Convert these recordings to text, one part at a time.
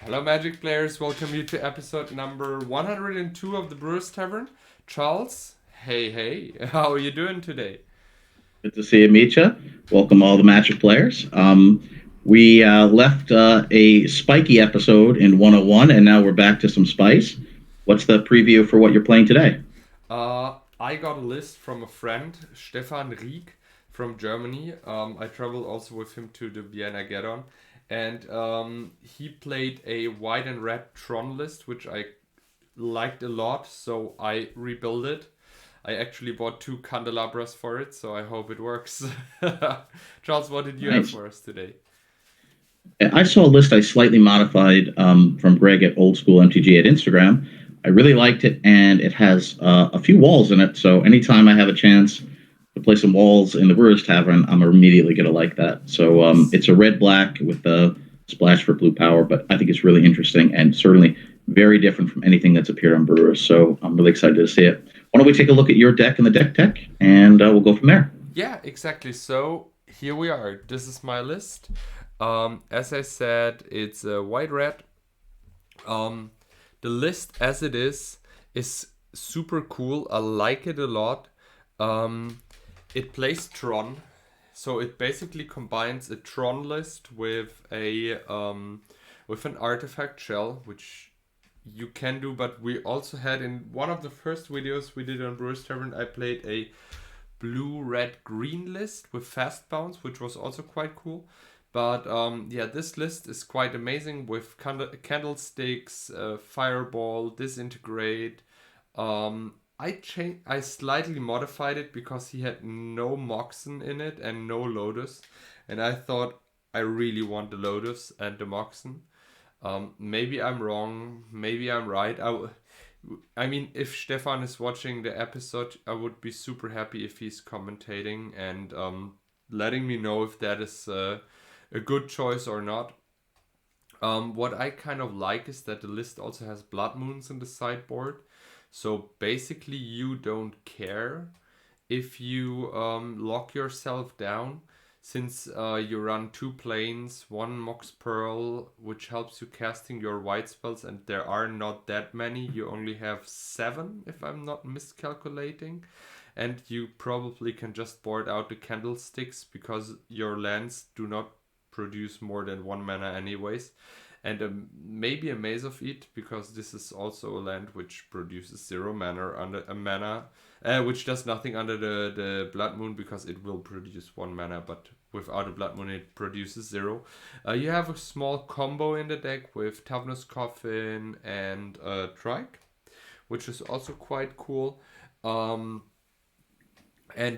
Hello, Magic players. Welcome you to episode number 102 of the Brewers Tavern. Charles, hey, how are you doing today? Good to see you, Mitja. Welcome all the Magic players. We left a spiky episode in 101, and now we're back to some spice. What's the preview for what you're playing today? I got a list from a friend, Stefan Rieck from Germany. I traveled also with him to the Vienna Get-On, and he played a white and red Tron list, which I liked a lot, so I rebuilt it. I actually bought 2 candelabras for it, so I hope it works. Charles, what did you have Nice. for us today? I saw a list I slightly modified from Greg at Old School MTG at Instagram. I really liked it, and it has a few walls in it. So anytime I have a chance to play some walls in the Brewers Tavern, I'm immediately going to like that. So Nice. it's a red-black with a splash for blue power, but I think it's really interesting and certainly very different from anything that's appeared on Brewers. So I'm really excited to see it. Why don't we take a look at your deck and the deck tech, and we'll go from there. Yeah, exactly. So here we are. This is my list. As I said, it's white red. The list as it is super cool. I like it a lot. It plays Tron, so it basically combines a Tron list with a with an artifact shell, which you can do. But we also had in one of the first videos we did on Brewers Tavern, I played a blue, red, green list with fast bounce, which was also quite cool. But yeah, this list is quite amazing with candlesticks, fireball, disintegrate. I slightly modified it because he had no Moxen in it and no Lotus, and I thought I really want the Lotus and the Moxen. Maybe I'm wrong, maybe I'm right. I mean, if Stefan is watching the episode, I would be super happy if he's commentating and letting me know if that is a good choice or not. What I kind of like is that the list also has blood moons in the sideboard. So basically, you don't care if you lock yourself down, since you run 2 planes, 1 Mox Pearl, which helps you casting your white spells, and there are not that many. You only have 7, if I'm not miscalculating. And you probably can just board out the candlesticks because your lands do not produce more than 1 mana anyways. And maybe a Maze of It, because this is also a land which produces 0 mana under a mana, which does nothing under the Blood Moon because it will produce 1 mana, but without a Blood Moon it produces 0. You have a small combo in the deck with Tavern's Coffin and Trike, which is also quite cool. And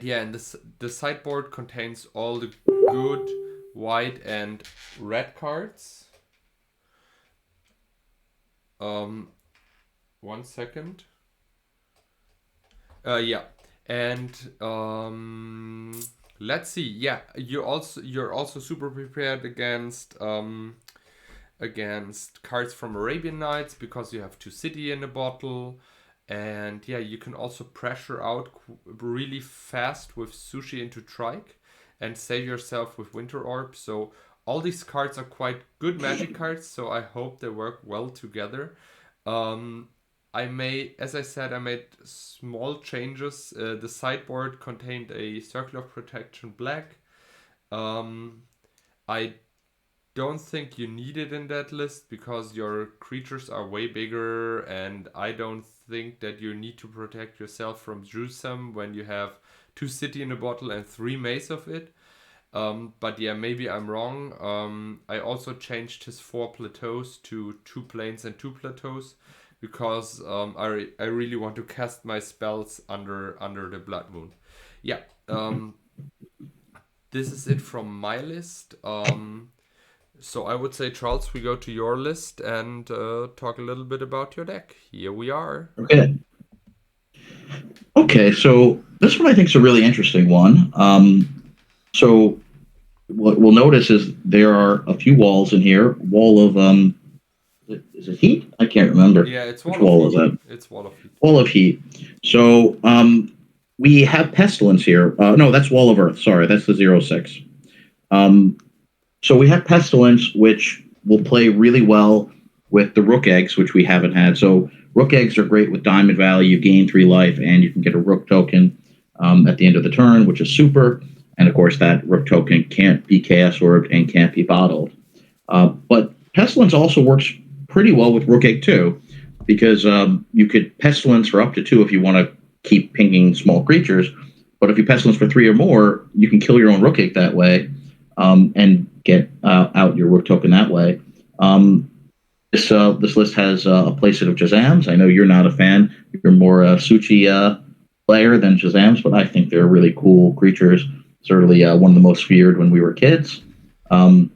yeah, and the sideboard contains all the good white and red cards. 1 second. Yeah, and let's see. Yeah, you're also super prepared against cards from Arabian Nights because you have 2 city in a bottle. And yeah, you can also pressure out really fast with Sushi into Trike and save yourself with Winter Orb. So all these cards are quite good magic cards, so I hope they work well together. As I said, I made small changes. The sideboard contained a Circle of Protection black. I don't think you need it in that list because your creatures are way bigger, and I don't think that you need to protect yourself from Drusam when you have 2 city in a bottle and 3 Maze of It. But yeah, maybe I'm wrong. I also changed his 4 plateaus to 2 planes and 2 plateaus because I really want to cast my spells under the Blood Moon. Yeah, this is it from my list. So I would say, Charles, we go to your list and talk a little bit about your deck. Here we are. Okay. Okay, so this one I think is a really interesting one. So what we'll notice is there are a few walls in here. Wall of is it heat? I can't remember. Yeah, it's Which Wall of wall is Heat. that? It's Wall of Heat. Wall of heat. So we have pestilence here. No, that's wall of earth. Sorry, that's the 0/6. So we have pestilence, which will play really well with the rook eggs, which we haven't had. So rook eggs are great with diamond value. You gain 3 life, and you can get a rook token at the end of the turn, which is super. And of course, that rook token can't be chaos orbed and can't be bottled. But Pestilence also works pretty well with rook egg too, because you could Pestilence for up to 2 if you want to keep pinging small creatures. But if you Pestilence for 3 or more, you can kill your own rook egg that way and get out your rook token that way. This list has a playset of Jazams. I know you're not a fan. You're more a Suchi player than Jazams, but I think they're really cool creatures. Certainly one of the most feared when we were kids. So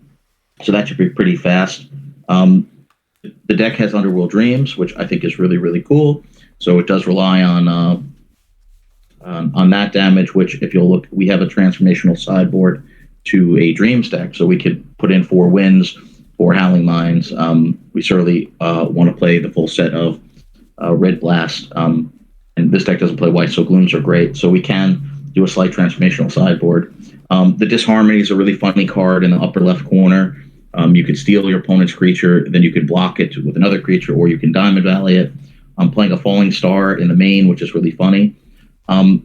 that should be pretty fast. The deck has Underworld Dreams, which I think is really, really cool. So it does rely on that damage, which if you'll look, we have a transformational sideboard to a Dreams deck. So we could put in 4 wins, 4 Howling Mines. We certainly want to play the full set of Red Blast. And this deck doesn't play white, so Glooms are great. So we can do a slight transformational sideboard. The Disharmony is a really funny card in the upper left corner. You could steal your opponent's creature, then you could block it with another creature, or you can Diamond Valley it. I'm playing a Falling Star in the main, which is really funny.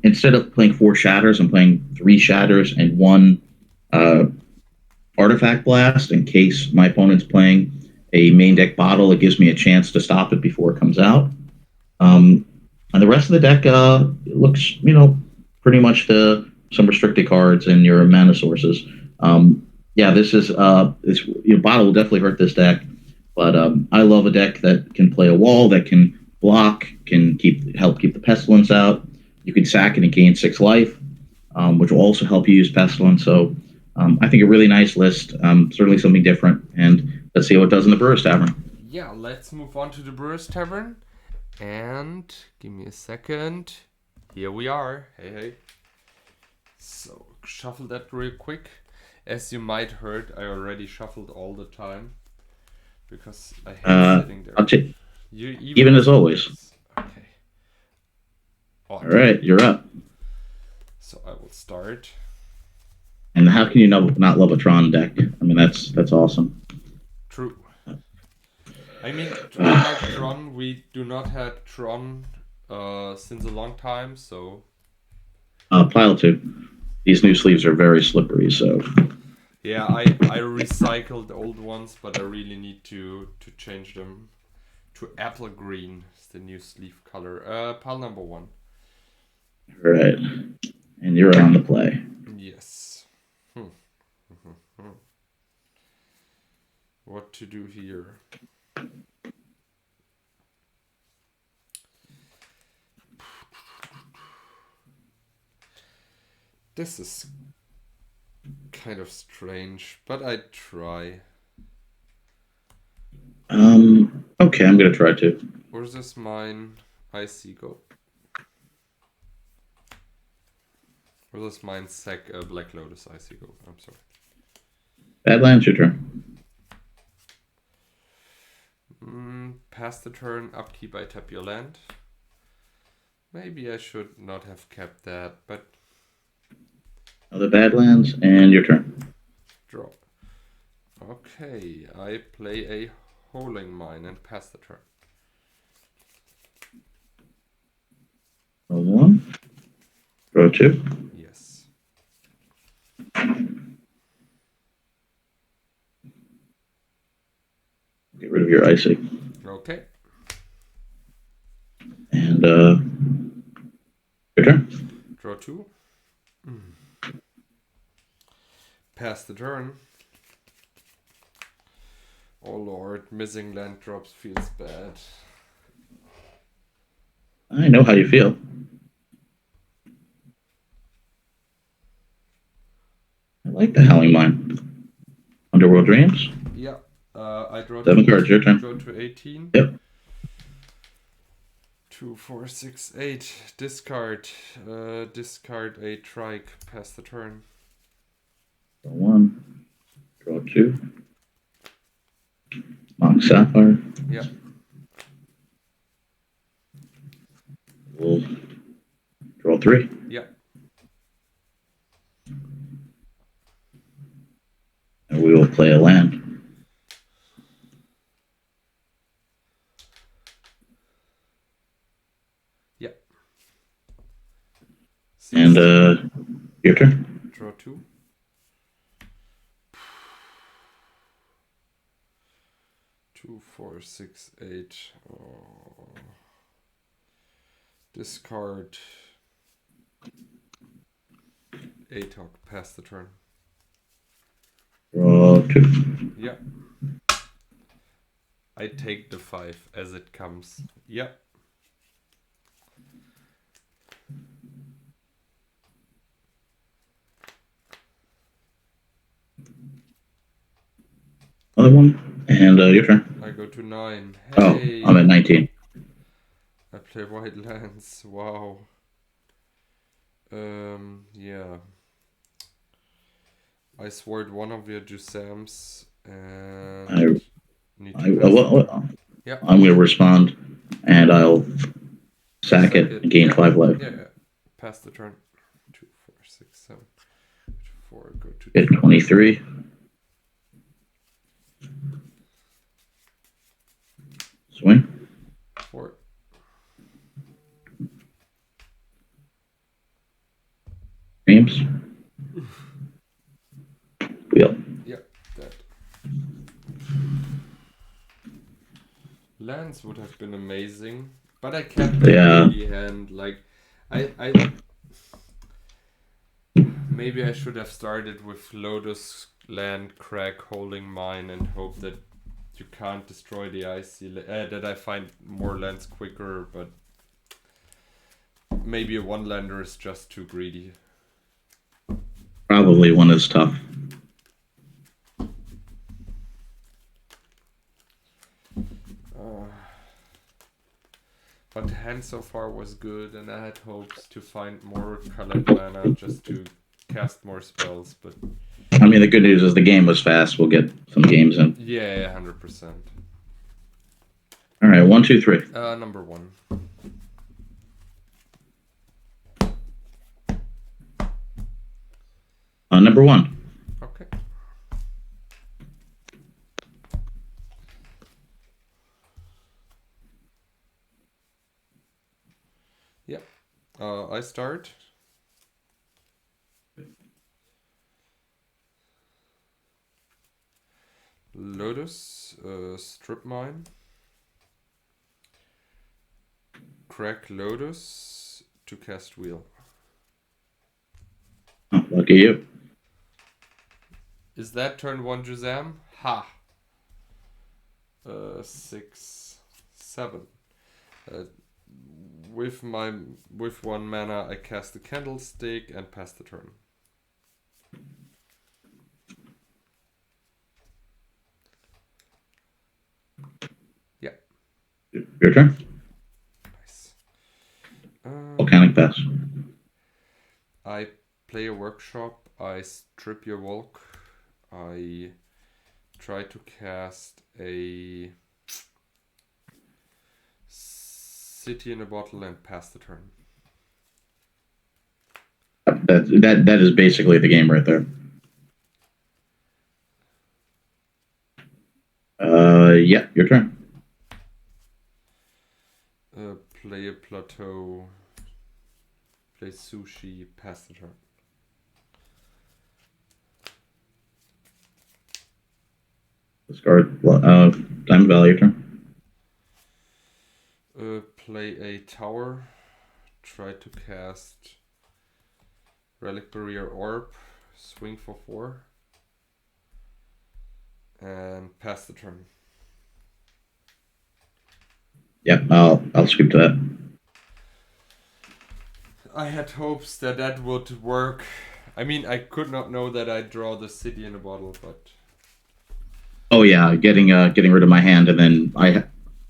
Instead of playing 4 Shatters, I'm playing 3 Shatters and 1 Artifact Blast in case my opponent's playing a main deck bottle. It gives me a chance to stop it before it comes out. And the rest of the deck looks, pretty much some restricted cards and your mana sources. This is bottle will definitely hurt this deck, but I love a deck that can play a wall, that can block, can help keep the Pestilence out. You can sack it and gain 6 life, which will also help you use Pestilence. So I think a really nice list, certainly something different, and let's see how it does in the Brewers Tavern. Yeah, let's move on to the Brewers Tavern, and give me a second. Here we are. Hey. So shuffle that real quick. As you might heard, I already shuffled all the time because I hate sitting there. I'll take even as always. Okay. All right, you're up. So I will start. And how can you not love a Tron deck? I mean, that's awesome. True. I mean, unlike Tron, we do not have Tron since a long time, so... Pile 2. These new sleeves are very slippery, so... Yeah, I recycled old ones, but I really need to change them to apple green. It's the new sleeve color. Pile number 1. All right. And you're on the play. Yes. What to do here? This is kind of strange, but I try. Okay, I'm gonna try to. Or is this mine? I see go. Or is this mine Black Lotus? I see go. I'm sorry. Badlands, your turn. Pass the turn, upkeep, I tap your land. Maybe I should not have kept that, but... Other Badlands, and your turn. Drop. Okay, I play a Holing Mine and pass the turn. Roll 1. Draw 2. Yes. Get rid of your icy. Okay. And your turn. Draw 2. Pass the turn. Oh lord, missing land drops feels bad. I know how you feel. I like the Howling Mine. Underworld Dreams. Yeah. I draw 7 cards, your turn. Draw to 18. Yep. 2, 4, 6, 8. Discard. Discard a trike. Pass the turn. Draw 1. Draw 2. Mock Sapphire. Yeah. We'll draw 3. Yeah. And we will play a land. And your turn. Draw 2. Two, 4, 6, 8. Oh. Discard. ATOC, pass the turn. Draw 2. Yeah. I take the 5 as it comes. Yeah. Another one. And your turn. I go to 9. Hey. Oh, I'm at 19. I play white lands. Wow. Yeah. I sword one of your Jusams and yeah. I'm going to respond, and I'll sack it and gain 5 life. Yeah. Pass the turn. 2, 4, 6, 7. 4. Go to hit 23. Swing. 4. Games. Wheel. Yep, that. Lands would have been amazing, but I kept the hand. Like, I maybe I should have started with Lotus land, crack, holding mine, and hope that you can't destroy the icy. That I find more lands quicker, but maybe a one lander is just too greedy. Probably one is tough. But the hand so far was good, and I had hopes to find more colored mana just to cast more spells. But I mean, the good news is the game was fast. We'll get some games in. Yeah, 100%. All right, 1, 2, 3. Number 1. Number 1. Okay. Yep. I start. Lotus, strip mine. Crack Lotus to cast wheel. Oh, lucky you. Is that turn 1 Juzam? Ha! 6, 7. With 1 mana, I cast the Candlestick and pass the turn. Yeah. Your turn. Nice. Volcanic pass. I play a workshop. I strip your Volk. I try to cast a City in a Bottle and pass the turn. That is basically the game right there. Yeah, your turn. Play a plateau. Play sushi. Pass the turn. Discard Diamond Valley, your turn. Play a tower. Try to cast Relic Barrier Orb. Swing for 4. And pass the turn. Yeah, I'll scoop to that. I had hopes that would work. I mean, I could not know that I'd draw the City in a Bottle, but... Oh yeah, getting rid of my hand, and then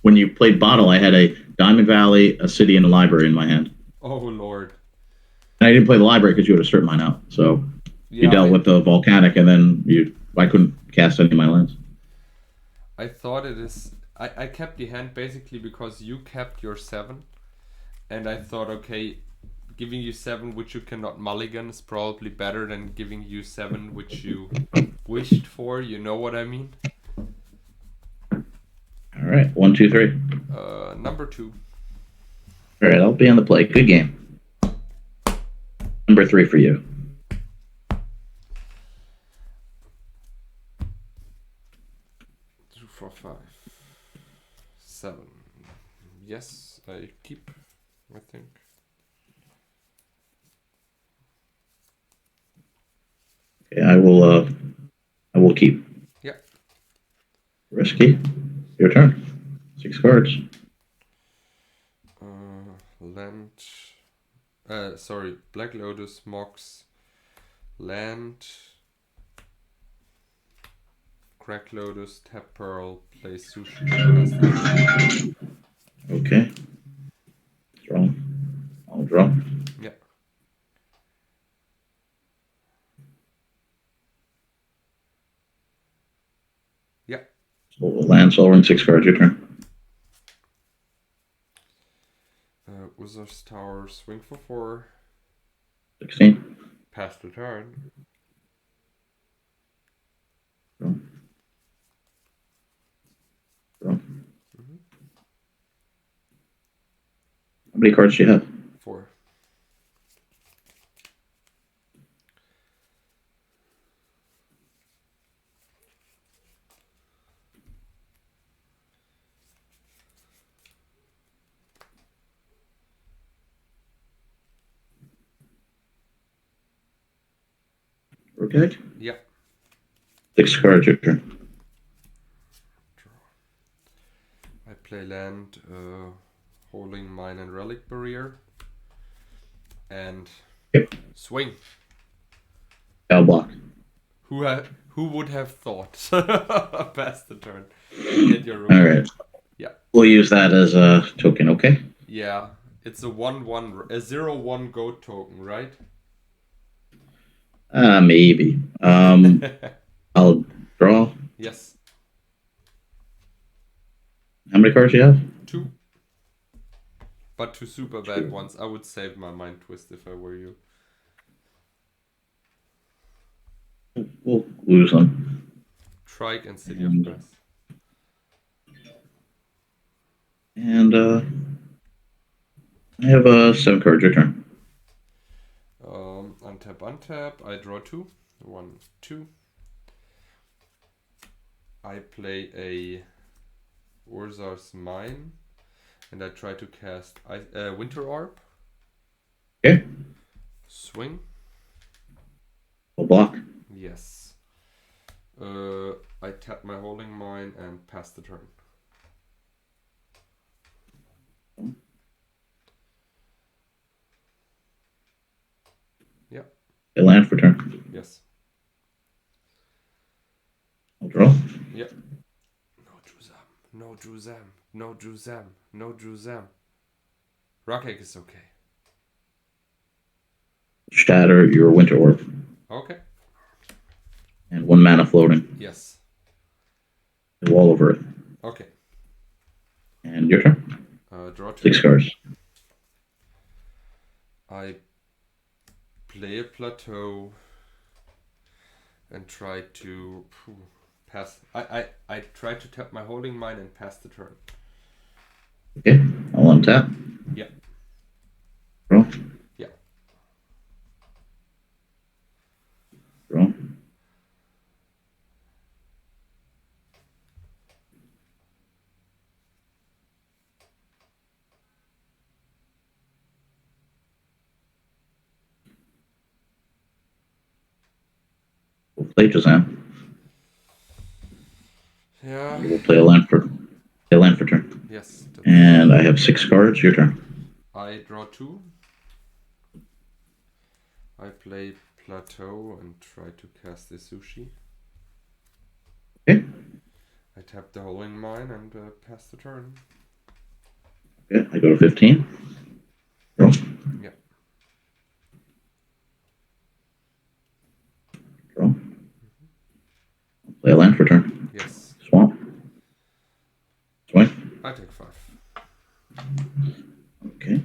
when you played Bottle, I had a Diamond Valley, a City, and a Library in my hand. Oh lord! And I didn't play the Library because you would have stripped mine out. So yeah, you dealt with the Volcanic, and then I couldn't cast any of my lands. I thought it is. I kept the hand basically because you kept your 7, and I thought, okay, giving you 7 which you cannot mulligan is probably better than giving you 7 which you wished for. You know what I mean? All right, 1, 2, 3. Number 2. All right, I'll be on the play. Good game. Number 3 for you. Two, four, 5, 7. Yes, I keep, I think. Okay, I will keep. Yeah. Risky. Your turn. 6 cards. Land. Sorry, Black Lotus, Mox, Land, Crack Lotus, Tap Pearl, play Sushi. Okay. Draw. I'll draw. Yeah. Yeah. So land, soul, 6 cards. Your turn. Wizard's Tower, swing for 4. 16. Pass the turn. Draw. Draw. Mm-hmm. How many cards do you have? 4. Okay. Yeah. 6 cards. Your turn. I play land, holding mine and relic barrier, and Yep. swing. I'll block. Who would have thought? Pass the turn. Get your All right. Yeah. We'll use that as a token. Okay. Yeah, it's a 1/1, a 0/1 goat token, right? Maybe. I'll draw. Yes. How many cards do you have? 2. But 2 super bad ones. I would save my mind twist if I were you. We'll lose them. Trike and City of Brass. And I have 7 cards. Your turn. Untap. I draw 2. 1, 2. I play a Urzar's Mine, and I try to cast Winter Orb. Okay. Swing. We'll block. Yes. I tap my Holding Mine and pass the turn. Yeah. A land for turn. Yes. I'll draw. Yeah. No Druzam. Rockegg is okay. Shatter your Winter Orb. Okay. And 1 mana floating. Yes. The Wall of Earth. Okay. And your turn. Draw 2. 6 cards. I play a plateau and try to pass. I try to tap my Holding Mine and pass the turn. Okay. I'll untap. Yeah. Draw. Yeah. Draw. We'll play Jazam. Yeah. We'll play a land for turn. Yes. And I have 6 cards. Your turn. I draw 2. I play plateau and try to cast the Sushi. Okay. I tap the Holding Mine and pass the turn. Okay. I go to 15. Draw. Yeah. Draw. Play a land for turn. Yes. Swamp. Swing. I take 5. Okay.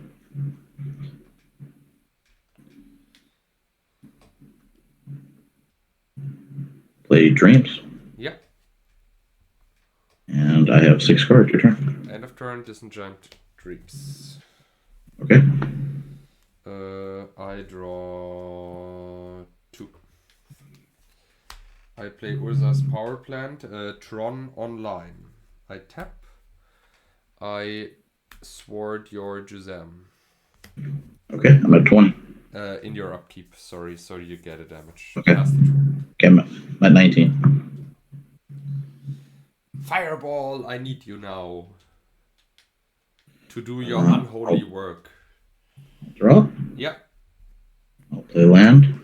Play Dreams. Yeah. And I have 6 cards. Your turn. End of turn. Disenchant Dreams. Okay. I draw 2. I play Urza's Power Plant, Tron Online. I tap. I sword your Juzam. Okay, I'm at 20. In your upkeep, sorry, so you get a damage. Okay. Pass the turn. Okay, I'm at 19. Fireball, I need you now to do your unholy work. Draw. Yeah. I'll play land.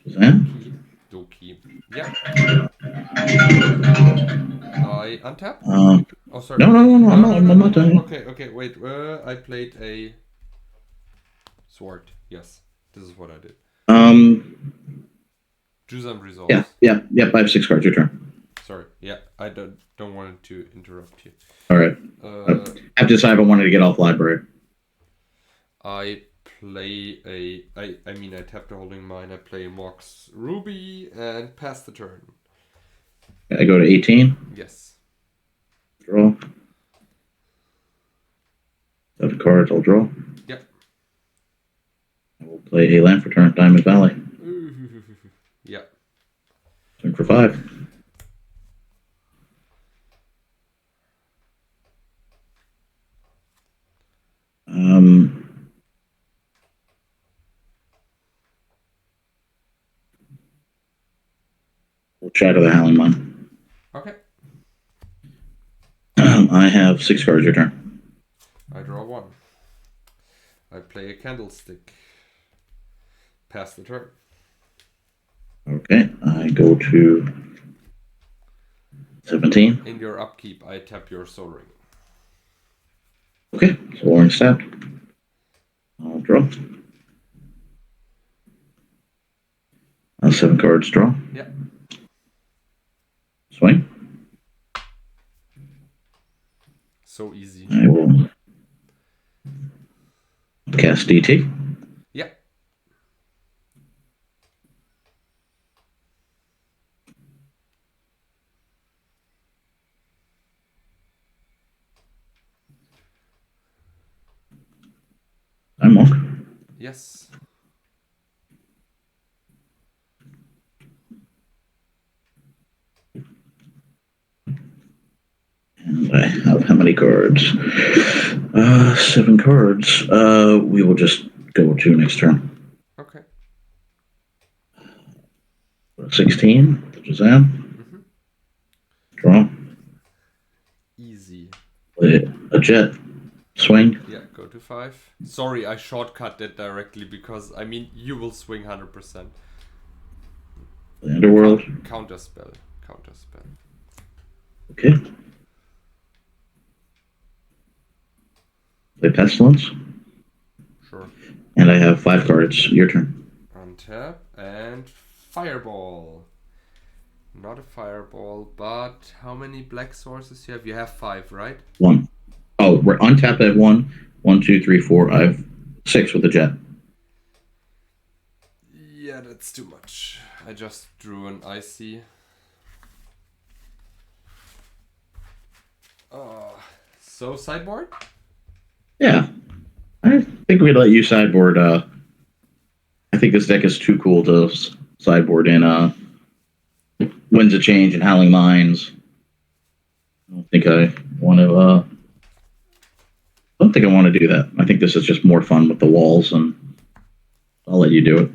Shazam. Doki. Yeah. I untap. Oh, sorry. No, I'm not done. Okay, wait. I played a sword. Yes, this is what I did. Juzam resolves. Yeah. I have 6 cards. Your turn. Sorry. Yeah, I don't want to interrupt you. All right. I have to decide if I wanted to get off library. I play I tap the holding mine. I play Mox Ruby and pass the turn. I go to 18. Yes. Draw. 7 cards. I'll draw. Yep. I will play a land for turn. Diamond Valley. Yeah. Turn for 5. We'll shatter the Howling Mine. Okay. I have 6 cards. Your turn. I draw 1. I play a Candlestick. Pass the turn. Okay, I go to 17. In your upkeep, I tap your Soul Ring. Okay, Soul Ring tapped. I'll draw. 7 cards. Draw. Yeah. Swing. So easy. I will cast DT. Yeah. I'm Monk. Yes. And I have how many cards? 7 cards. We will just go to next turn. Okay. 16. Shazam. Mm-hmm. Draw. Easy. Play a jet. Swing. Yeah, go to 5. Sorry, I shortcut that directly because, you will swing 100%. The Underworld. Counter spell. Okay. Play Pestilence. Sure. And I have 5 cards. Your turn. Untap and Fireball. Not a Fireball, but how many black sources you have? You have 5, right? 1. Oh, we're untapped at 1. 1, 2, 3, 4. I have 6 with the jet. Yeah, that's too much. I just drew an icy. So sideboard? Yeah. I think we'd let you sideboard. I think this deck is too cool to sideboard in Winds of Change and Howling Mines. I don't think I want to do that. I think this is just more fun with the walls, and I'll let you do it.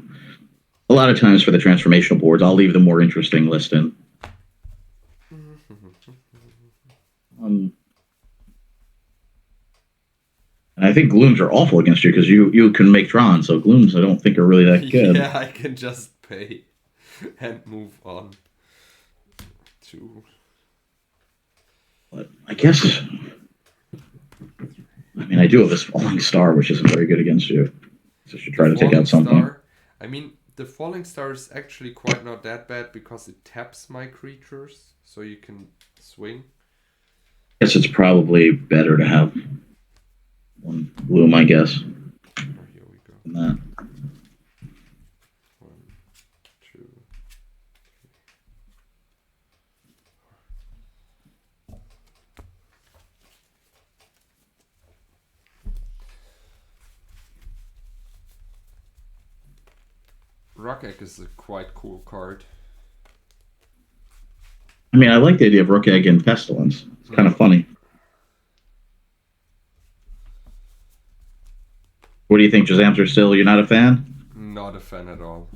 A lot of times for the transformational boards, I'll leave the more interesting list in. I think glooms are awful against you because you can make Tron, so glooms I don't think are really that good. Yeah, I can just pay and move on to. But I guess, I do have this Falling Star, which isn't very good against you. So I should try to take out something. The Falling Star is actually quite not that bad because it taps my creatures, so you can swing. I guess it's probably better to have one bloom, I guess. Here we go. Than that. 1, 2, 3. Rock Egg is a quite cool card. I mean, I like the idea of Rook Egg and Pestilence. It's kind of funny. What do you think, Shazamster? Still, you're not a fan? Not a fan at all.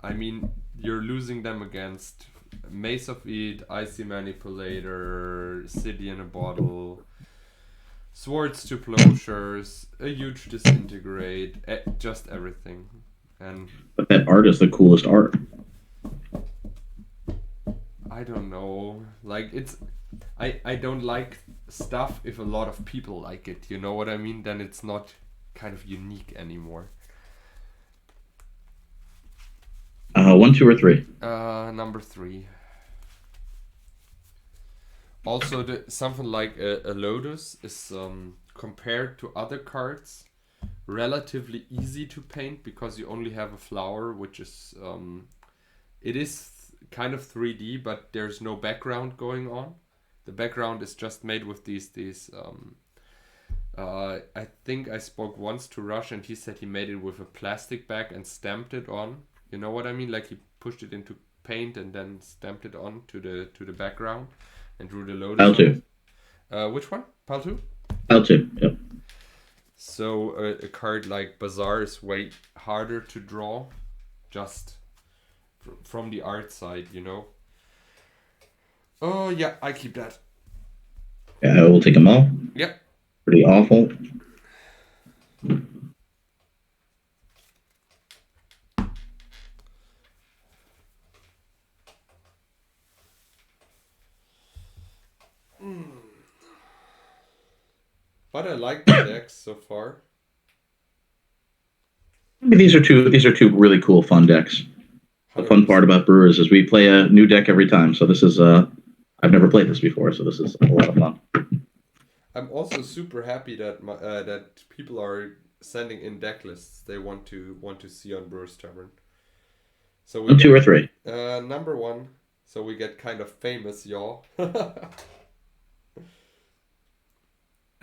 I mean, you're losing them against Mace of Id, Icy Manipulator, City in a Bottle, Swords to Plowshares, a huge Disintegrate, just everything. And But that art is the coolest art. I don't know. Like, I don't like stuff if a lot of people like it. You know what I mean? Then it's not kind of unique anymore. 1, 2, or 3? Number 3. Also, something like a Lotus is compared to other cards relatively easy to paint because you only have a flower, which is it is kind of 3D, but there's no background going on. The background is just made with these I think I spoke once to Rush and he said he made it with a plastic bag and stamped it on. You know what I mean? Like he pushed it into paint and then stamped it on to the background and drew the Lotus. Pal 2. Which one? Pal 2? Pal 2, yep. So a card like Bazaar is way harder to draw, just from the art side, you know. Oh yeah, I keep that. Yeah, I will take them all. Yep. Pretty awful. But I like the decks so far. I mean, these are two really cool, fun decks. The fun part about Brewers is we play a new deck every time. So this is I've never played this before, so this is a lot of fun. I'm also super happy that that people are sending in deck lists they want to see on Brewers Tavern. So we 2 or 3. Number 1. So we get kind of famous, y'all.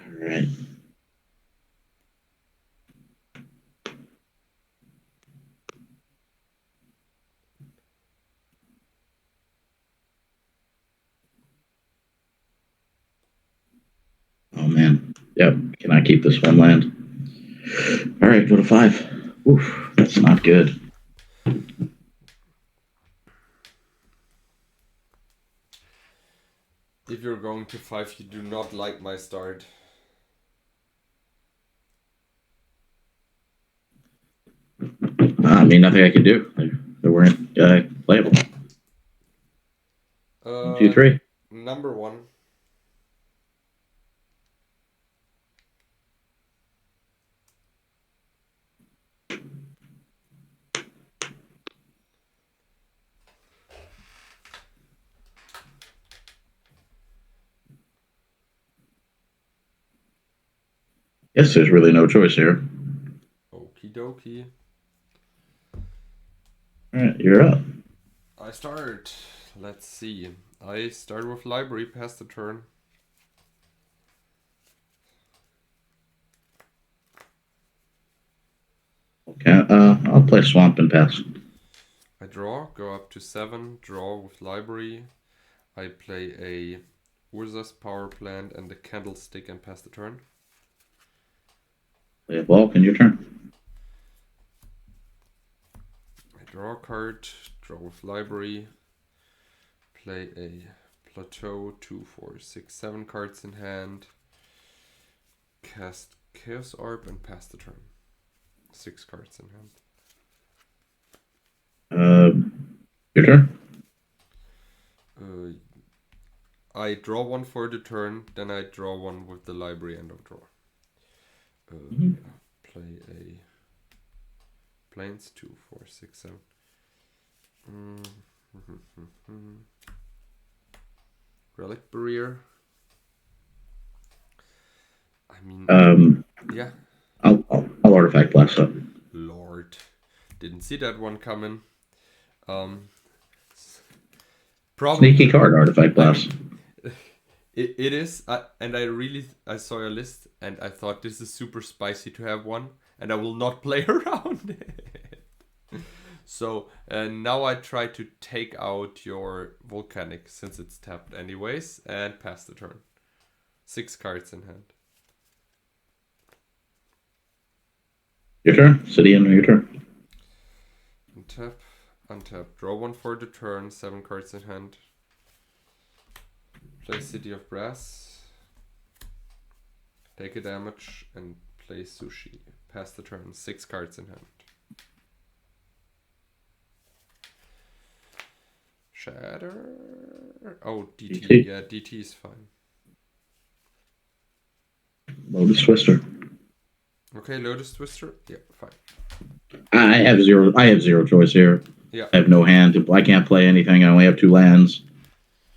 All right. Oh man. Yep. Can I keep this one land? All right, go to 5. Oof, that's not good. If you're going to 5, you do not like my start. I mean, nothing I can do. They weren't playable. 1, 2, 3. Number 1. Yes, there's really no choice here. Okie dokie. All right, you're up. I start. Let's see. I start with library, pass the turn. Okay, I'll play Swamp and pass. I draw, go up to 7, draw with library. I play a Urza's Power Plant and the Candlestick and pass the turn. Play a Vulcan, your turn. I draw a card, draw with library. Play a Plateau, 2, 4, 6, 7 cards in hand. Cast Chaos Orb and pass the turn. 6 cards in hand. Your turn. I draw 1 for the turn, then I draw 1 with the library end of draw. Play a Plains, 2, 4, 6, 7. Relic Barrier. I mean, yeah. I'll Artifact Blast up. Lord, didn't see that one coming. Sneaky card, Artifact Blast. It is, and I saw your list, and I thought this is super spicy to have one, and I will not play around it. So now I try to take out your volcanic since it's tapped anyways and pass the turn. 6 cards in hand. Your turn. City in your turn. Untap. Draw 1 for the turn. 7 cards in hand. Play City of Brass. Take a damage and play Sushi. Pass the turn. 6 cards in hand. Shatter. Oh, DT. Yeah, DT is fine. Lotus Twister. Okay, Lotus Twister. Yeah, fine. I have zero choice here. Yeah. I have no hand. I can't play anything. I only have 2 lands.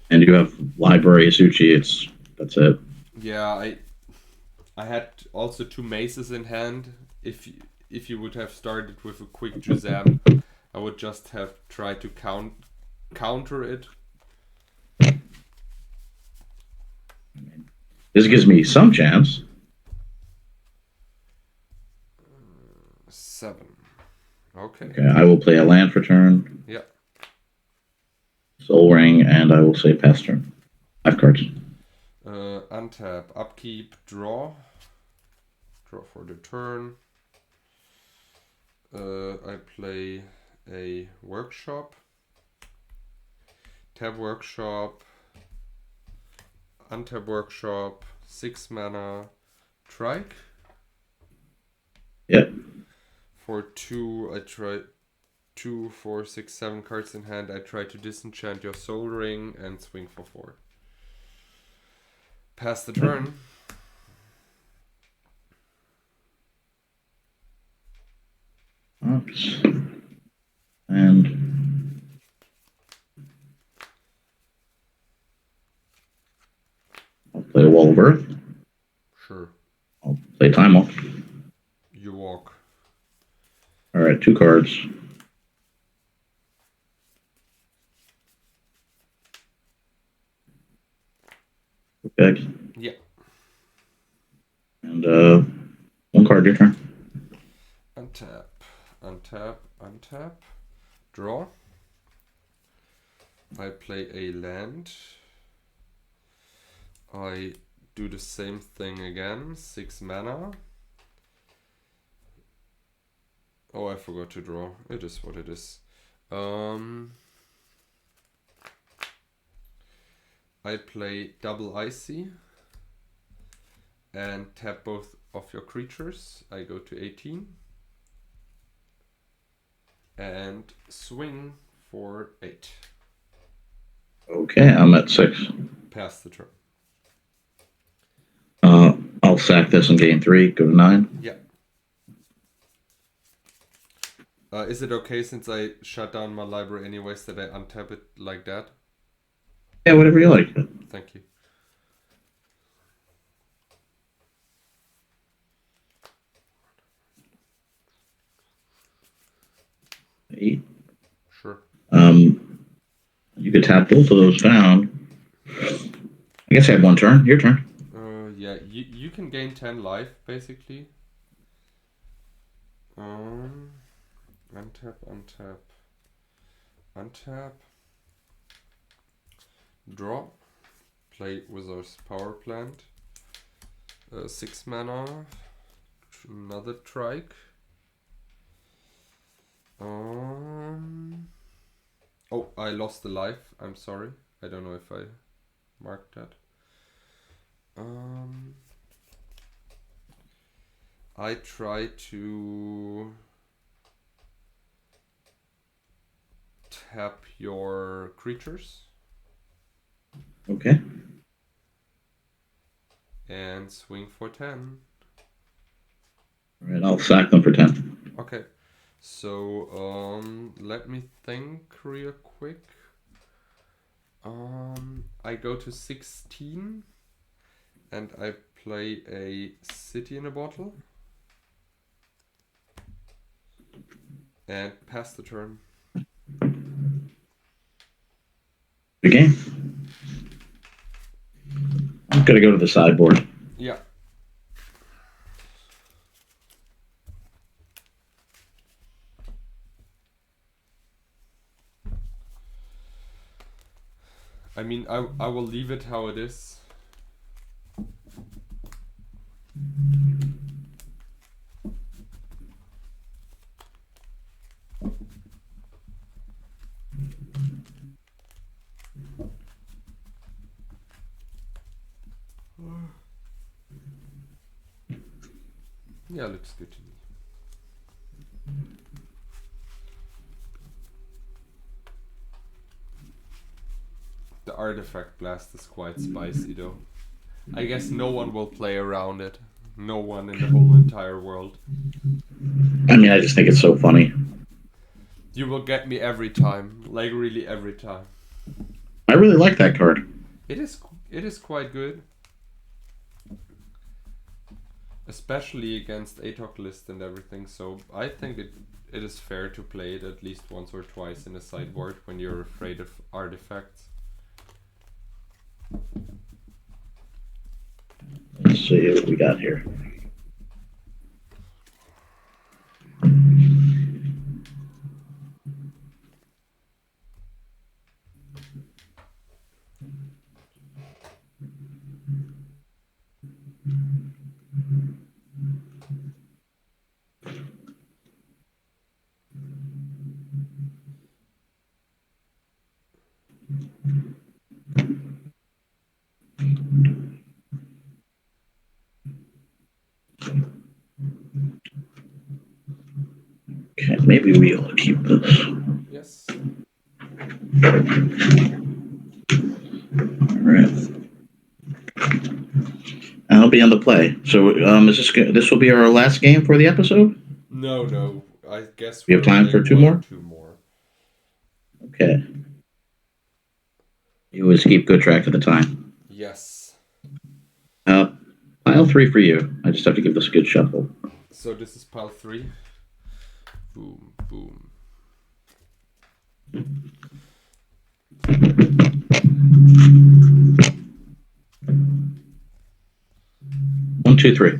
And you have Library Asuchi. That's it. Yeah, I had also 2 maces in hand. If you would have started with a quick Juzam, I would just have tried to counter it. This gives me some chance. 7. Okay. I will play a land for turn. Yeah. Soul Ring, and I will say pass turn. 5 cards. Untap, upkeep, draw. Draw for the turn. I play a workshop. Tab workshop. Untap workshop. 6 mana. Trike. Yep. For 2, I try 2, 4, 6, 7 cards in hand. I try to disenchant your Soul Ring and swing for 4. Pass the turn. Oops. And I'll play a Wall of Earth. Sure. I'll play Time Off. You walk. All right, 2 cards. Okay. Yeah. And 1 card, your turn. Untap. Draw. I play a land. I do the same thing again. 6 mana. Oh, I forgot to draw. It is what it is. I play double icy and tap both of your creatures. I go to 18 and swing for 8. Okay, I'm at 6. Pass the turn. I'll sack this and gain 3. Go to 9. Yeah. Is it okay since I shut down my library anyways that I untap it like that? Yeah, whatever you like. Thank you. Eight. Sure. You could tap both of those down. I guess I have 1 turn. Your turn. Yeah, you can gain 10 life basically. Untap. Draw. Play Wizard's Power Plant. 6 mana. Another Trike. Oh, I lost the life. I'm sorry. I don't know if I marked that. I try to tap your creatures. Okay. And swing for 10. All right, I'll sack them for 10. Okay. So, let me think real quick. I go to 16 and I play a City in a Bottle and pass the turn. Good game. I'm gonna go to the sideboard. Yeah. I mean, I will leave it how it is. Yeah, looks good to me. The artifact blast is quite spicy though. I guess no one will play around it. No one in the whole entire world. I mean, I just think it's so funny. You will get me every time. Like really every time. I really like that card. It is quite good. Especially against ATOC list and everything, so I think it is fair to play it at least once or twice in a sideboard when you're afraid of artifacts. Let's see what we got here. Okay, maybe we'll keep this. Yes. All right. I'll be on the play. So, is this will be our last game for the episode? No. I guess we have time for two more. Okay. You always keep good track of the time. Yes. Pile 3 for you. I just have to give this a good shuffle. So this is pile 3. Boom, boom. One, two, three.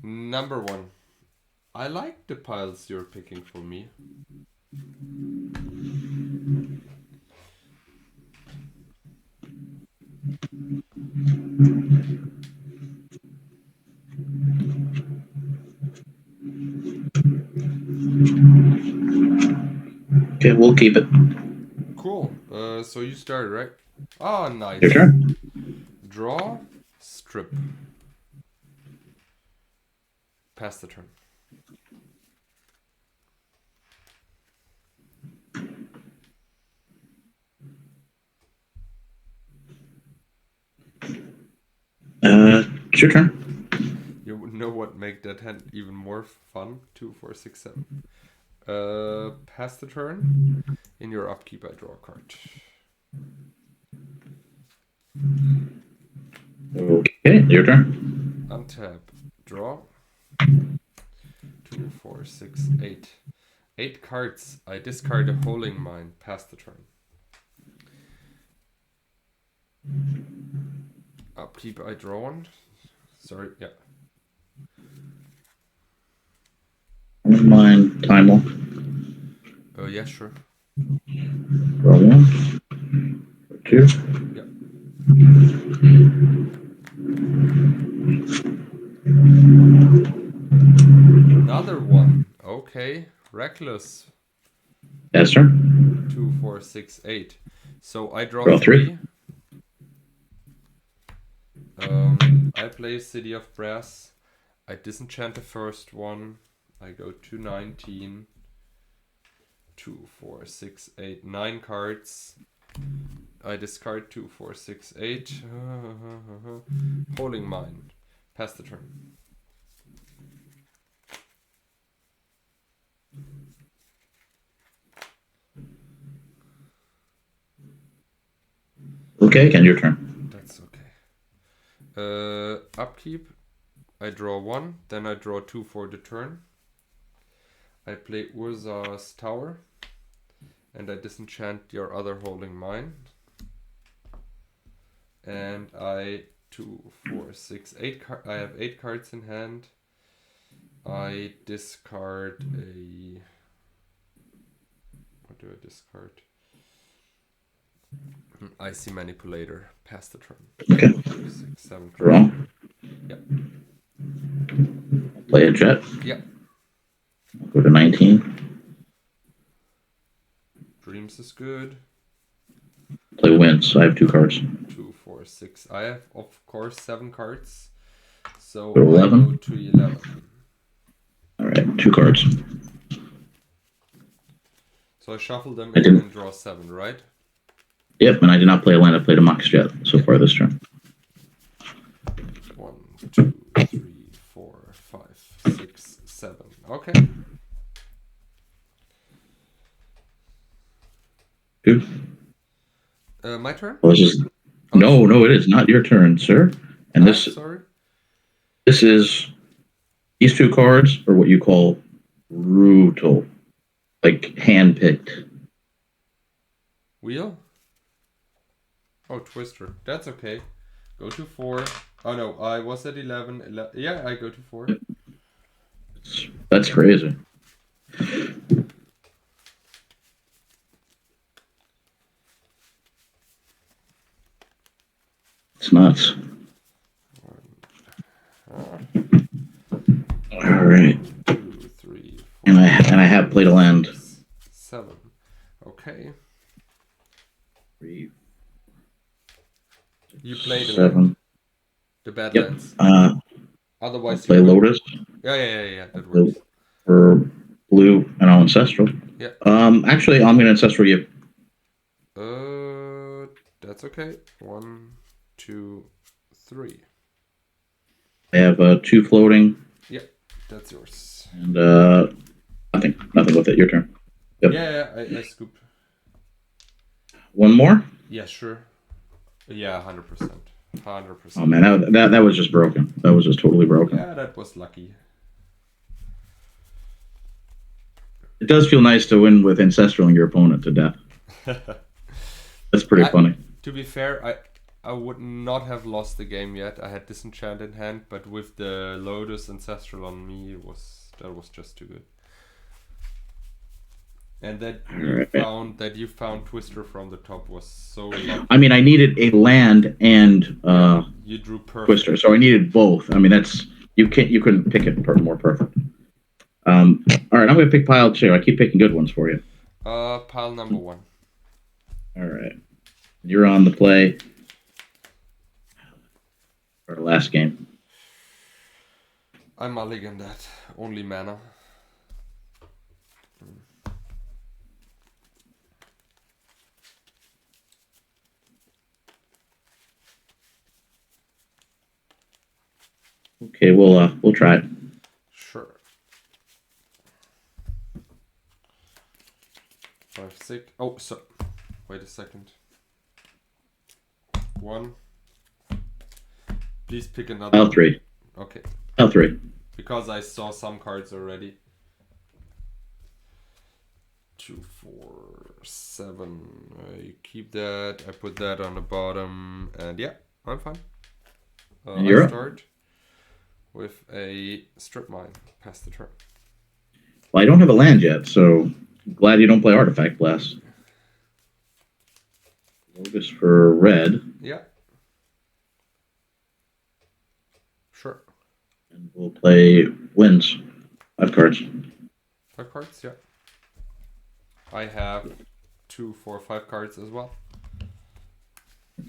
Number 1. I like the piles you're picking for me. Okay, we'll keep it. Cool. So you started, right? Oh, nice. Your turn. Draw, strip. Pass the turn. It's your turn. You know what make that hand even more fun? 2, 4, 6, 7. Pass the turn. In your upkeep, I draw a card. Okay, your turn. Untap. Draw. 2, 4, 6, 8. 8 cards. I discard a Holding Mine. Pass the turn. Upkeep, I draw one. Sorry, yeah. Mine, time off. Oh, yeah, sure. Draw 1. 2. Yeah. Another one. Okay. Reckless. Yes, sir. 2, 4, 6, 8. So I draw 3. I play City of Brass. I disenchant the first one. I go to 19. 2, 4, 6, 8, 9 cards. I discard 2, 4, 6, 8. Holding Mine. Pass the turn. Okay, again, your turn. That's okay. Upkeep. I draw 1. Then I draw 2 for the turn. I play Urza's Tower. And I disenchant your other Holding Mine. And I 2, 4, 6, 8. I have 8 cards in hand. I discard a. What do I discard? Icy manipulator. Pass the turn. Okay. 6, 7 Draw. cards. Yep. Play a jet. Yep. Go to 19. Dreams is good. Play wins. I have 2 cards. 2, 4, 6. I have, of course, 7 cards. So Go to I 11. go to 11. All right, 2 cards. So I shuffle them I in didn't. and draw 7, right? Yep, and I did not play a land. I played a Mox Jet so far this turn. 1, 2, 3, 4, 5, 6, 7. Okay. 2. My turn? Well, it's just Oh, no, it is not your turn, sir. And sorry. this is these 2 cards are what you call brutal, like hand-picked. Wheel? Oh, Twister. That's okay. Go to 4. Oh no, I was at 11. Yeah, I go to 4. That's crazy. It's nuts. All right. 2, 3, 4. And I have played a land. 7. Okay. 3. You played 7. the Badlands. Yep. Otherwise, I'll play Lotus. Yeah. That works. For blue and I'll Ancestral. Yeah. Actually, I'm gonna Ancestral you. That's okay. 1, 2, 3. I have 2 floating. Yeah, that's yours. And nothing with it. Your turn. Yep. Yeah, I scoop. 1 more. Yeah, sure. Yeah, 100%. 100%. Oh man, that was just broken. That was just totally broken. Yeah, that was lucky. It does feel nice to win with Ancestraling your opponent to death. That's pretty funny. To be fair, I would not have lost the game yet. I had Disenchant in hand, but with the Lotus Ancestral on me, that was just too good. And that you found Twister from the top was so lucky. I mean, I needed a land and you drew perfect. Twister, so I needed both. I mean, you couldn't pick it more perfect. All right, I'm gonna pick pile 2. I keep picking good ones for you. Pile number 1. All right, you're on the play. Our last game. I mulligan that. Only mana. Okay, we'll try it. Sure. 5, 6. Oh, so wait a second. 1. Please pick another. Pile 3. Okay. Pile 3. Because I saw some cards already. 2, 4, 7. I keep that. I put that on the bottom, and yeah, I'm fine. I start with a strip mine. Pass the turn. Well, I don't have a land yet, so I'm glad you don't play Artifact Blast. Lotus for red. Yeah. Sure. And we'll play Winds. 5 cards. 5 cards, yeah. I have 2, 4, 5 cards as well.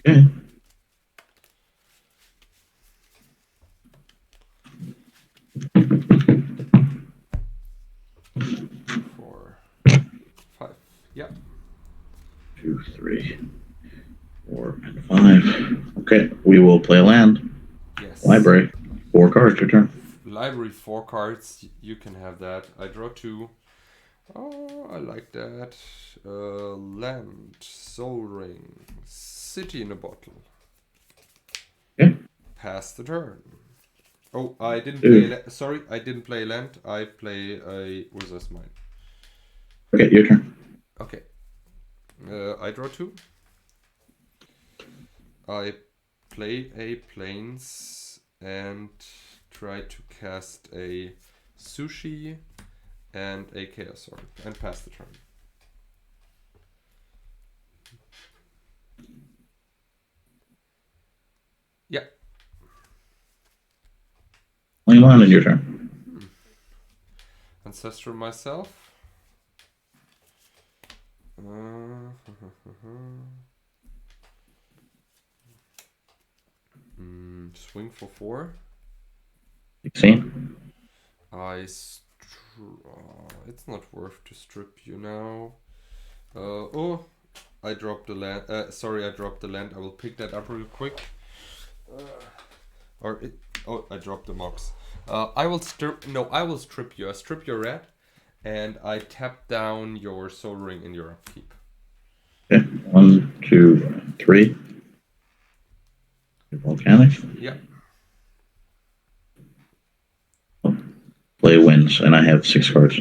Okay. Four, 5. Yeah. 2, 3, 4, and 5. Okay, we will play a land. Yes. Library. 4 cards, your turn. Library 4 cards. You can have that. I draw 2. Oh, I like that. Land, Soul Ring, City in a Bottle. Okay. Pass the turn. Oh, I didn't play. Sorry, I didn't play land. I play a Wizard's Mine. Okay, your turn. Okay. I draw 2. I play a Plains and try to cast a Sushi and a Chaos Orb and pass the turn. Yeah. Leon, and your turn. Ancestral myself. Swing for 4. 16. It's not worth to strip you now. I dropped the land. Sorry, I dropped the land. I will pick that up real quick. I dropped the mox. I will strip you. I strip your red, and I tap down your soul ring in your upkeep. Okay, 1, 2, 3. Volcanic. Yeah. Play wins, and I have 6 cards.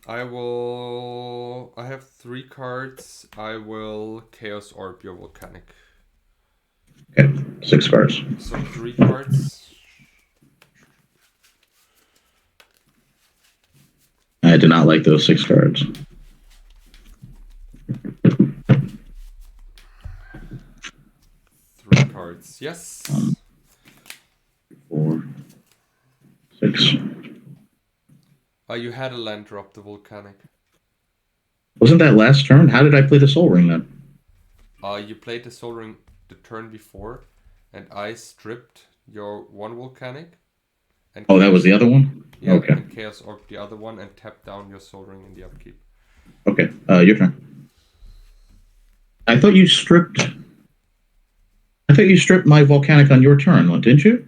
I have 3 cards. I will Chaos Orb your Volcanic. Okay, 6 cards. So 3 cards. I did not like those 6 cards. Cards, yes. 4, 6. You had a land drop, the Volcanic. Wasn't that last turn? How did I play the Soul Ring then? You played the Soul Ring the turn before, and I stripped your 1 Volcanic. And that was the other one? Yeah, okay. And Chaos Orb the other one, and tapped down your Soul Ring in the upkeep. Okay, your turn. I thought you stripped my Volcanic on your turn, didn't you?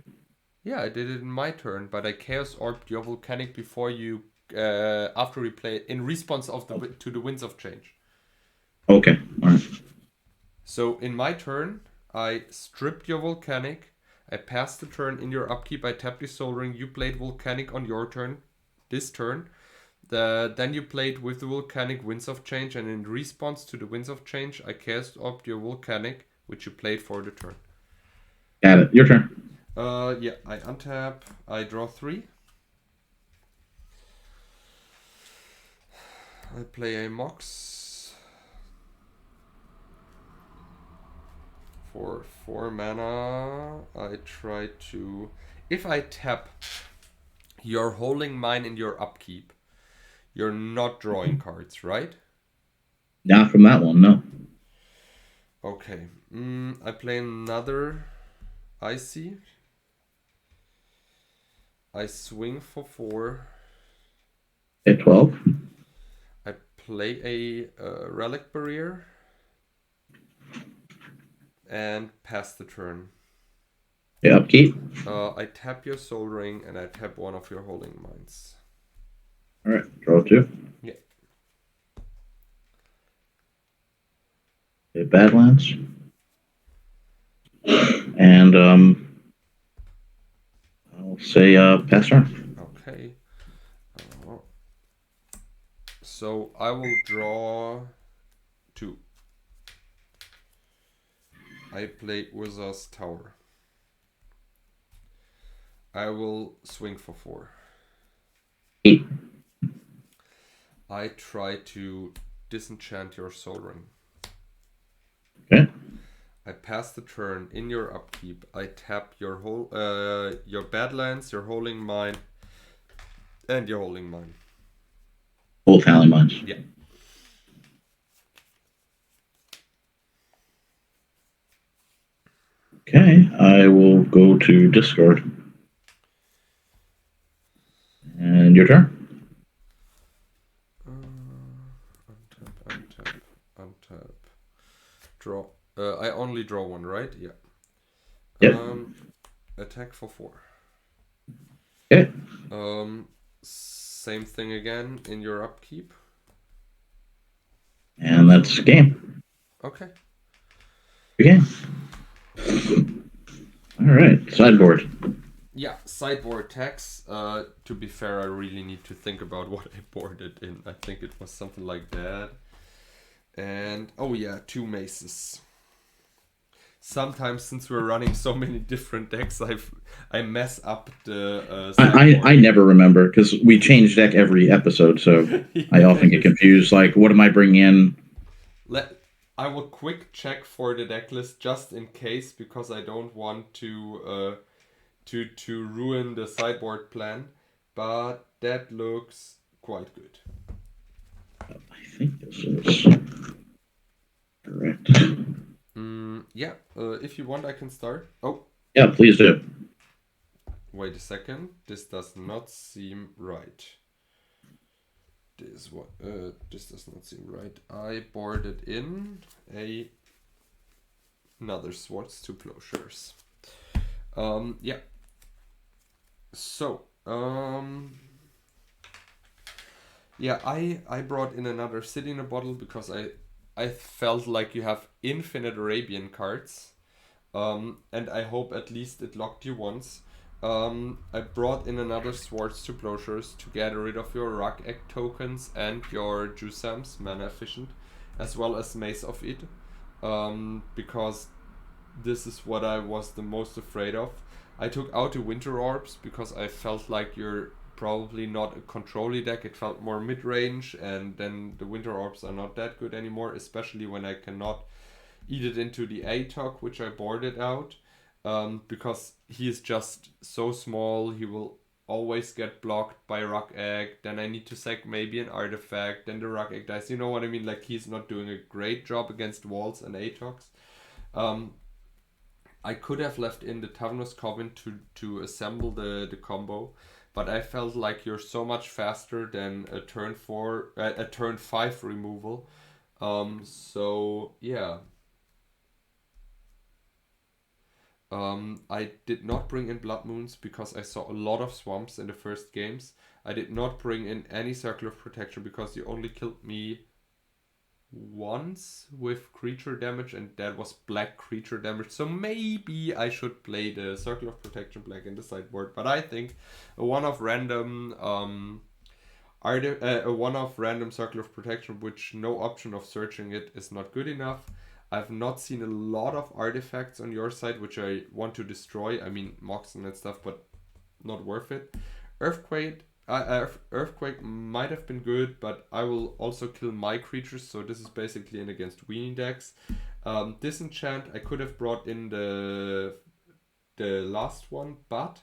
Yeah, I did it in my turn, but I Chaos Orbed your Volcanic before you, after we played, in response to the Winds of Change. Okay, alright. So in my turn, I stripped your Volcanic, I passed the turn in your upkeep, I tapped your Soul Ring, you played Volcanic on your turn, this turn. Then you played with the Volcanic Winds of Change, and in response to the Winds of Change, I Chaos Orbed your Volcanic, which you played for the turn. Got it. Your turn. Yeah, I untap. I draw 3. I play a Mox for 4 mana. I try to... If I tap, you're holding mine in your upkeep. You're not drawing cards, right? Not from that one, no. Okay. I play another Icy. I swing for 4. At 12. I play a Relic Barrier. And pass the turn. Yeah, upkeep. I tap your Soul Ring and I tap one of your Holding Mines. Alright, draw 2. Yeah. Okay, Badlands. And I'll say pass turn. Okay. So I will draw 2. I play Urza's Tower. I will swing for 4. 8. I try to disenchant your Soul Ring. Okay. I pass the turn in your upkeep. I tap your your Badlands, your Holding Mine, and your Holding Mine. Both Howling Mines. Yeah. Okay, I will go to discard. And your turn. Untap. Draw. I only draw 1, right? Yeah. Yep. Attack for 4. Okay. Same thing again in your upkeep. And that's game. Okay. Game. Alright, sideboard. Yeah, sideboard attacks. To be fair, I really need to think about what I boarded in. I think it was something like that. And, oh yeah, 2 maces. Sometimes, since we're running so many different decks, I mess up the I never remember, because we change deck every episode, so I often get confused. Like, what am I bringing in? I will quick check for the deck list just in case, because I don't want to ruin the sideboard plan. But that looks quite good. I think this is correct. Yeah. If you want, I can start. Oh. Yeah, please do. Wait a second. This does not seem right. This does not seem right. I boarded in another Swords to Plowshares. Yeah. So, yeah, I brought in another City in a Bottle because I felt like you have infinite Arabian cards. And I hope at least it locked you once. I brought in another Swords to Plowshares to get rid of your Rock Egg tokens and your Jusams, mana efficient, as well as Mace of It, because this is what I was the most afraid of. I took out the Winter Orbs because I felt like you're probably not a control-y deck. It felt more mid-range, and then the Winter Orbs are not that good anymore, especially when I cannot eat it into the ATOC, which I boarded out. Because he is just so small, he will always get blocked by Rock Egg. Then I need to sack maybe an artifact, then the Rock Egg dies. You know what I mean? Like, he's not doing a great job against walls and ATOCs. I could have left in the Tavern's Coven to assemble the combo, but I felt like you're so much faster than a turn 5 removal. So yeah. I did not bring in Blood Moons because I saw a lot of swamps in the first games. I did not bring in any Circle of Protection because you only killed me once with creature damage, and that was black creature damage. So maybe I should play the Circle of Protection black in the sideboard. But I think a one-off random Circle of Protection, which no option of searching it, is not good enough. I've not seen a lot of artifacts on your side, which I want to destroy. I mean, Moxen and stuff, but not worth it. Earthquake might have been good, but I will also kill my creatures, so this is basically in against weenie decks. Disenchant, I could have brought in the last one, but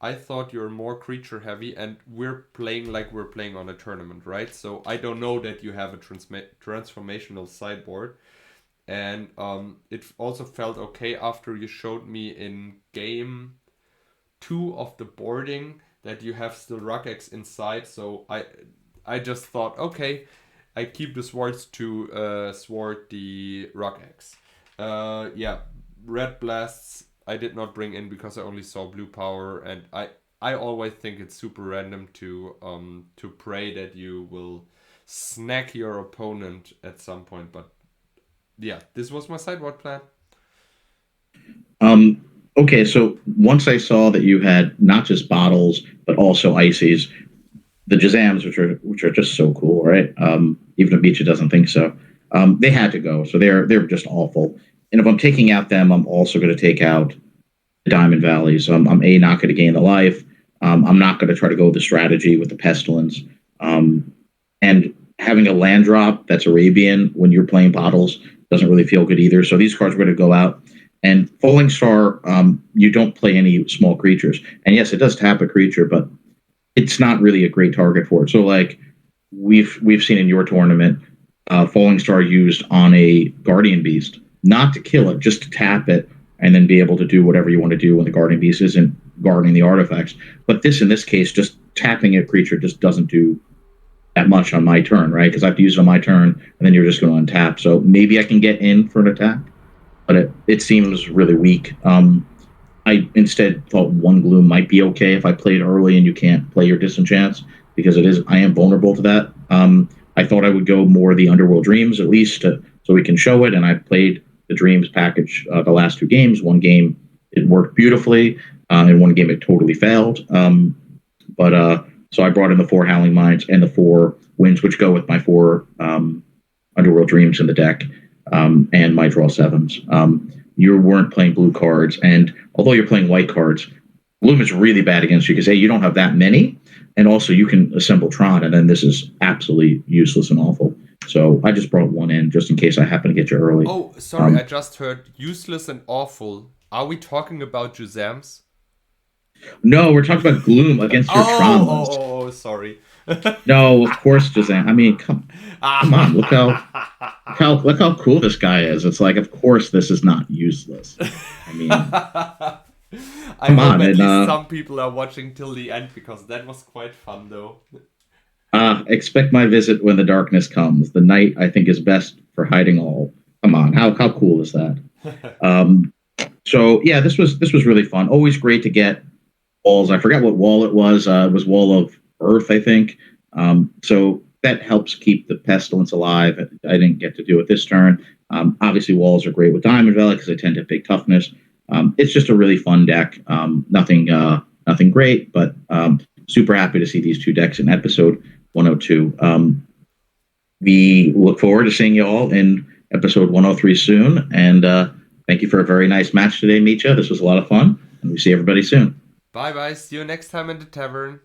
I thought you're more creature heavy, and we're playing like we're playing on a tournament, right? So I don't know that you have a transformational sideboard. And it also felt okay after you showed me in game 2 of the boarding that you have still Rock Eggs inside. So I just thought, okay, I keep the swords to sword the Rock Eggs. Yeah, Red Blasts I did not bring in because I only saw blue power, and I always think it's super random to pray that you will snack your opponent at some point, but yeah, this was my sideboard plan. Okay, so once I saw that you had not just bottles but also ices, the Jazams, which are just so cool, right? Even if Mitja doesn't think so, they had to go. So they're just awful. And if I'm taking out them, I'm also going to take out the Diamond Valleys. I'm not going to gain the life. I'm not going to try to go with the strategy with the Pestilence. And having a land drop that's Arabian when you're playing bottles doesn't really feel good either. So these cards are going to go out. And Falling Star, you don't play any small creatures. And yes, it does tap a creature, but it's not really a great target for it. So like we've seen in your tournament, Falling Star used on a Guardian Beast, not to kill it, just to tap it and then be able to do whatever you want to do when the Guardian Beast isn't guarding the artifacts. But in this case, just tapping a creature just doesn't do that much on my turn, right? Because I have to use it on my turn, and then you're just going to untap. So maybe I can get in for an attack, but it seems really weak. I instead thought One Gloom might be okay if I played early and you can't play your Disenchants, because I am vulnerable to that. I thought I would go more the Underworld Dreams, at least, so we can show it, and I played the Dreams package the last 2 games. One game, it worked beautifully, and one game it totally failed. So I brought in the 4 Howling Minds and the 4 Winds, which go with my 4 Underworld Dreams in the deck, and my draw 7s. You weren't playing blue cards, and although you're playing white cards, Bloom is really bad against you because, A, you don't have that many, and also you can assemble Tron, and then this is absolutely useless and awful. So I just brought one in just in case I happen to get you early. Oh, sorry, I just heard useless and awful. Are we talking about Jusams? No, we're talking about Gloom against your traumas. Oh, sorry. No, of course, Shazam. I mean, come on, look how cool this guy is. It's like, of course, this is not useless. I mean, I come hope on, at and least some people are watching till the end, because that was quite fun, though. expect my visit when the darkness comes. The night, I think, is best for hiding all. Come on, how cool is that? So yeah, this was really fun. Always great to get walls. I forgot what wall it was. It was Wall of Earth, I think. So that helps keep the pestilence alive. I didn't get to do it this turn. Obviously, walls are great with Diamond Valley because they tend to have big toughness. It's just a really fun deck. Nothing great, but super happy to see these two decks in episode 102. We look forward to seeing you all in episode 103 soon. And thank you for a very nice match today, Mitja. This was a lot of fun. And we see everybody soon. Bye bye. See you next time in the tavern.